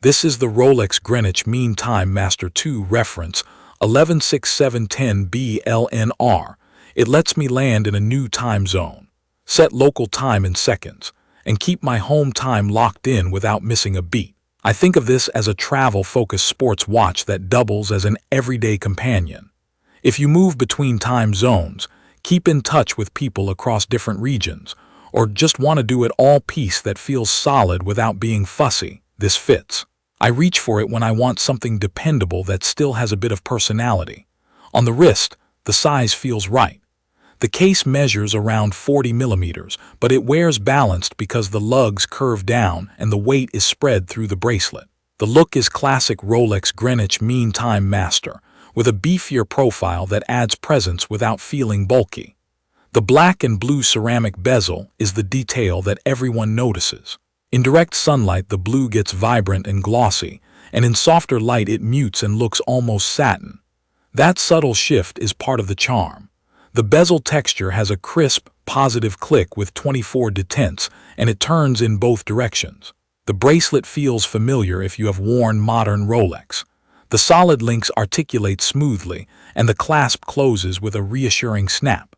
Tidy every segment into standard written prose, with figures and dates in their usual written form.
This is the Rolex Greenwich Mean Time Master 2 reference 116710BLNR. It lets me land in a new time zone, set local time in seconds, and keep my home time locked in without missing a beat. I think of this as a travel-focused sports watch that doubles as an everyday companion. If you move between time zones, keep in touch with people across different regions, or just want to do it all piece that feels solid without being fussy, this fits. I reach for it when I want something dependable that still has a bit of personality. On the wrist, the size feels right. The case measures around 40 millimeters, but it wears balanced because the lugs curve down and the weight is spread through the bracelet. The look is classic Rolex Greenwich Mean Time Master, with a beefier profile that adds presence without feeling bulky. The black and blue ceramic bezel is the detail that everyone notices. In direct sunlight, the blue gets vibrant and glossy, and in softer light it mutes and looks almost satin. That subtle shift is part of the charm. The bezel texture has a crisp, positive click with 24 detents, and it turns in both directions. The bracelet feels familiar if you have worn modern Rolex. The solid links articulate smoothly, and the clasp closes with a reassuring snap.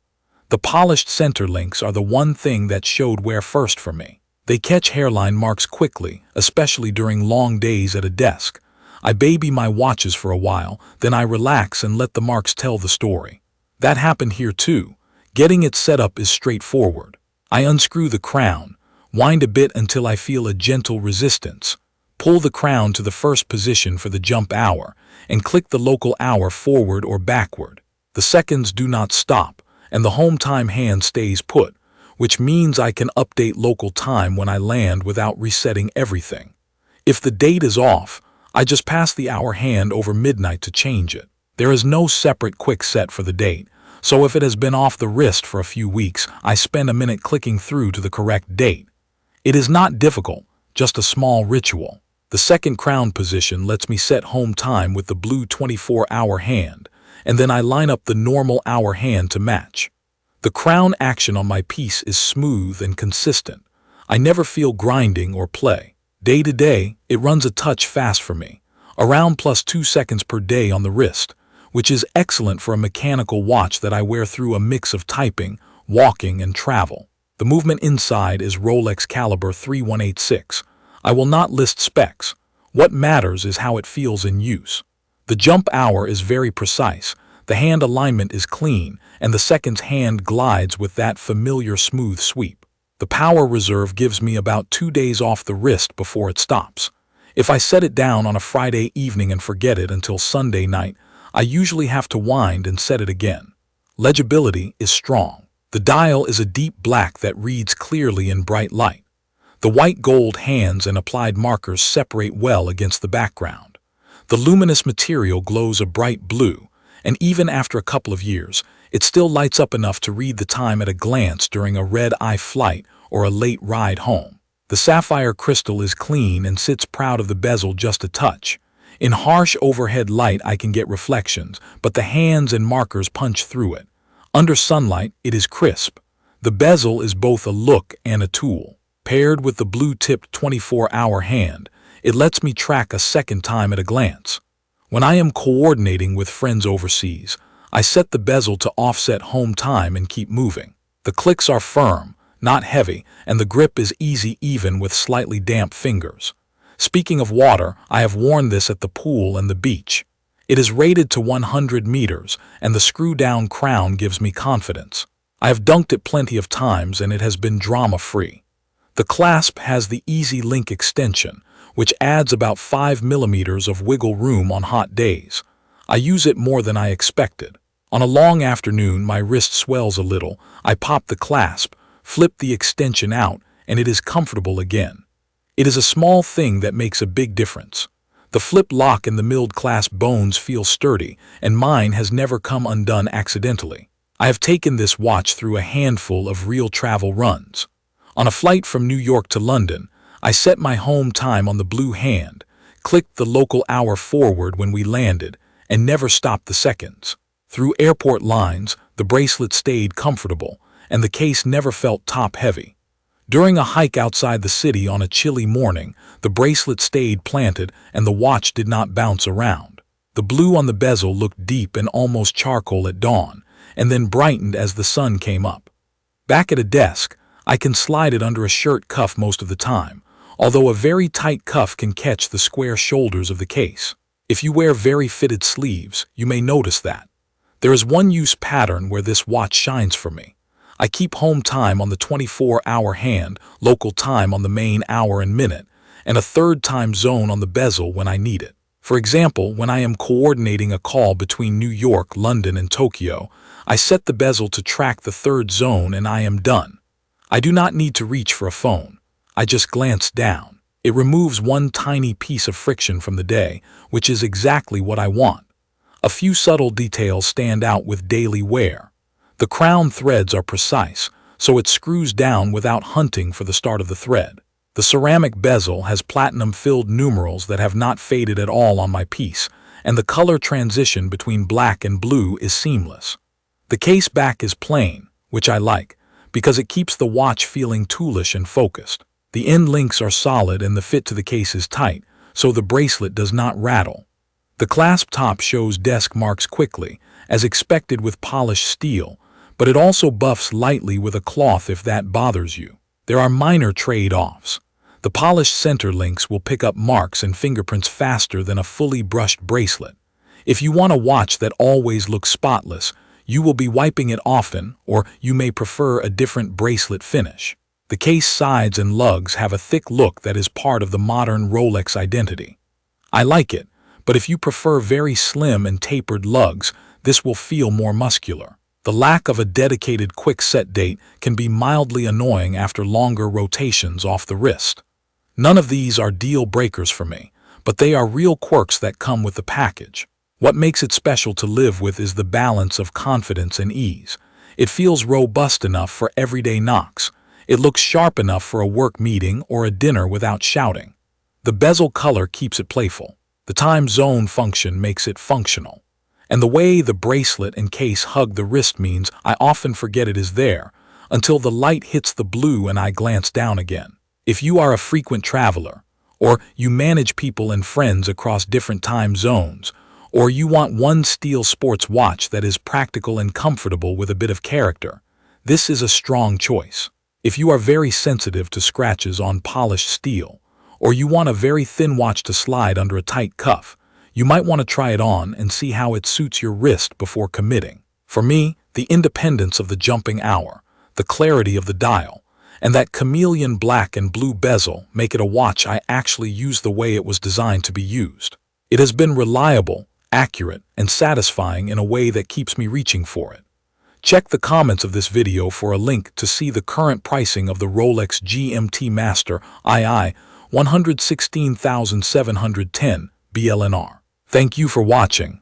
The polished center links are the one thing that showed wear first for me. They catch hairline marks quickly, especially during long days at a desk. I baby my watches for a while, then I relax and let the marks tell the story. That happened here too. Getting it set up is straightforward. I unscrew the crown, wind a bit until I feel a gentle resistance, pull the crown to the first position for the jump hour, and click the local hour forward or backward. The seconds do not stop, and the home time hand stays put, which means I can update local time when I land without resetting everything. If the date is off, I just pass the hour hand over midnight to change it. There is no separate quick set for the date, so if it has been off the wrist for a few weeks, I spend a minute clicking through to the correct date. It is not difficult, just a small ritual. The second crown position lets me set home time with the blue 24-hour hand, and then I line up the normal hour hand to match. The crown action on my piece is smooth and consistent. I never feel grinding or play. Day to day, it runs a touch fast for me, around +2 seconds per day on the wrist, which is excellent for a mechanical watch that I wear through a mix of typing, walking, and travel. The movement inside is Rolex caliber 3186. I will not list specs. What matters is how it feels in use. The jump hour is very precise, the hand alignment is clean, and the seconds hand glides with that familiar smooth sweep. The power reserve gives me about 2 days off the wrist before it stops. If I set it down on a Friday evening and forget it until Sunday night, I usually have to wind and set it again. Legibility is strong. The dial is a deep black that reads clearly in bright light. The white gold hands and applied markers separate well against the background. The luminous material glows a bright blue, and even after a couple of years, it still lights up enough to read the time at a glance during a red-eye flight or a late ride home. The sapphire crystal is clean and sits proud of the bezel just a touch. In harsh overhead light I can get reflections, but the hands and markers punch through it. Under sunlight, it is crisp. The bezel is both a look and a tool. Paired with the blue-tipped 24-hour hand, it lets me track a second time at a glance. When I am coordinating with friends overseas, I set the bezel to offset home time and keep moving. The clicks are firm, not heavy, and the grip is easy even with slightly damp fingers. Speaking of water, I have worn this at the pool and the beach. It is rated to 100 meters, and the screw-down crown gives me confidence. I have dunked it plenty of times and it has been drama-free. The clasp has the Easylink extension, which adds about 5 millimeters of wiggle room on hot days. I use it more than I expected. On a long afternoon, my wrist swells a little. I pop the clasp, flip the extension out, and it is comfortable again. It is a small thing that makes a big difference. The flip lock and the milled clasp bones feel sturdy, and mine has never come undone accidentally. I have taken this watch through a handful of real travel runs. On a flight from New York to London, I set my home time on the blue hand, clicked the local hour forward when we landed, and never stopped the seconds. Through airport lines, the bracelet stayed comfortable, and the case never felt top-heavy. During a hike outside the city on a chilly morning, the bracelet stayed planted and the watch did not bounce around. The blue on the bezel looked deep and almost charcoal at dawn, and then brightened as the sun came up. Back at a desk, I can slide it under a shirt cuff most of the time, although a very tight cuff can catch the square shoulders of the case. If you wear very fitted sleeves, you may notice that. There is one use pattern where this watch shines for me. I keep home time on the 24-hour hand, local time on the main hour and minute, and a third time zone on the bezel when I need it. For example, when I am coordinating a call between New York, London, and Tokyo, I set the bezel to track the third zone and I am done. I do not need to reach for a phone. I just glance down. It removes one tiny piece of friction from the day, which is exactly what I want. A few subtle details stand out with daily wear. The crown threads are precise, so it screws down without hunting for the start of the thread. The ceramic bezel has platinum-filled numerals that have not faded at all on my piece, and the color transition between black and blue is seamless. The case back is plain, which I like, because it keeps the watch feeling toolish and focused. The end links are solid and the fit to the case is tight, so the bracelet does not rattle. The clasp top shows desk marks quickly, as expected with polished steel, but it also buffs lightly with a cloth if that bothers you. There are minor trade-offs. The polished center links will pick up marks and fingerprints faster than a fully brushed bracelet. If you want a watch that always looks spotless, you will be wiping it often, or you may prefer a different bracelet finish. The case sides and lugs have a thick look that is part of the modern Rolex identity. I like it, but if you prefer very slim and tapered lugs, this will feel more muscular. The lack of a dedicated quick set date can be mildly annoying after longer rotations off the wrist. None of these are deal breakers for me, but they are real quirks that come with the package. What makes it special to live with is the balance of confidence and ease. It feels robust enough for everyday knocks. It looks sharp enough for a work meeting or a dinner without shouting. The bezel color keeps it playful. The time zone function makes it functional. And the way the bracelet and case hug the wrist means I often forget it is there, until the light hits the blue and I glance down again. If you are a frequent traveler, or you manage people and friends across different time zones, or you want one steel sports watch that is practical and comfortable with a bit of character, this is a strong choice. If you are very sensitive to scratches on polished steel, or you want a very thin watch to slide under a tight cuff, you might want to try it on and see how it suits your wrist before committing. For me, the independence of the jumping hour, the clarity of the dial, and that chameleon black and blue bezel make it a watch I actually use the way it was designed to be used. It has been reliable, accurate, and satisfying in a way that keeps me reaching for it. Check the comments of this video for a link to see the current pricing of the Rolex GMT Master II 116,710 BLNR. Thank you for watching.